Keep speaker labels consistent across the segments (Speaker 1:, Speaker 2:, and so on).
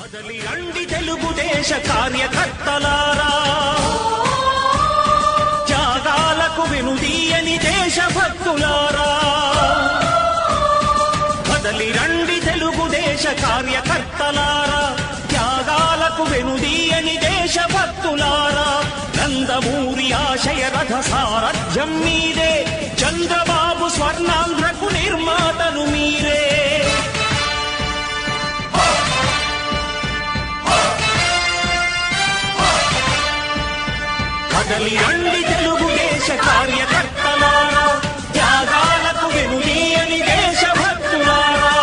Speaker 1: కదలి రండి తెలుగుదేశ కార్యకర్తలారా, త్యాగాలకు వెనుదీయని దేశభక్తులారా. కదలి రండి తెలుగుదేశ కార్యకర్తలారా, త్యాగాలకు వెనుదీయని దేశభక్తులారా. నందమూరి ఆశయ రథ సారథ్యం మీరే, చంద్రబాబు స్వర్ణాంధ్రకు నిర్మాతలు మీరే. కదలి రండి తెలుగుదేశ కార్యకర్తలారా, త్యాగాలకు వెనుదీయని దేశభక్తులారా.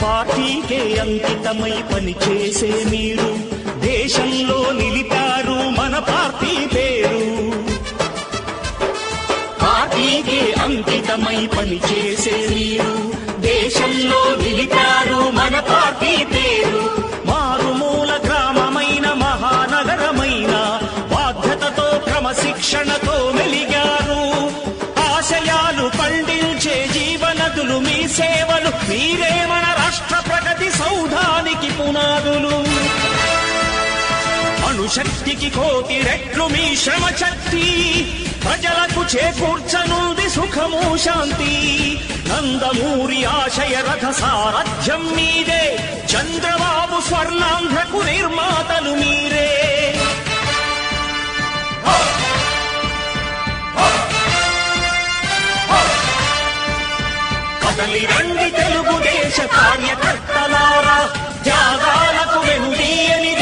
Speaker 1: పార్టీకే అంకితమై పనిచేసే మీరు దేశంలో నిలిపారు మన పార్టీ పేరు. పార్టీకే అంకితమై పనిచేసే మీరు దేశంలో నిలిపారు మన పార్టీ పేరు. మారుమూల గ్రామమైన మహానగరమైన బాధ్యతతో క్రమశిక్షణతో మెలిగారు. ఆశయాలు పండించే జీవనదులు మీ సేవలు, మీరే మన రాష్ట్ర ప్రగతి సౌధానికి పునాదులు. అణుశక్తికి కోటి రెట్లు మీ శ్రమ శక్తి, ప్రజలకు చేకూర్చనుంది సుఖము శాంతి. నందమూరి ఆశయ రథ సారథ్యం మీదే, చంద్రబాబు స్వర్ణాంధ్రకు నిర్మాతలు మీరే. కదలి రండి తెలుగుదేశ కార్యకర్తలారా, త్యాగాలకు వెనుదీయని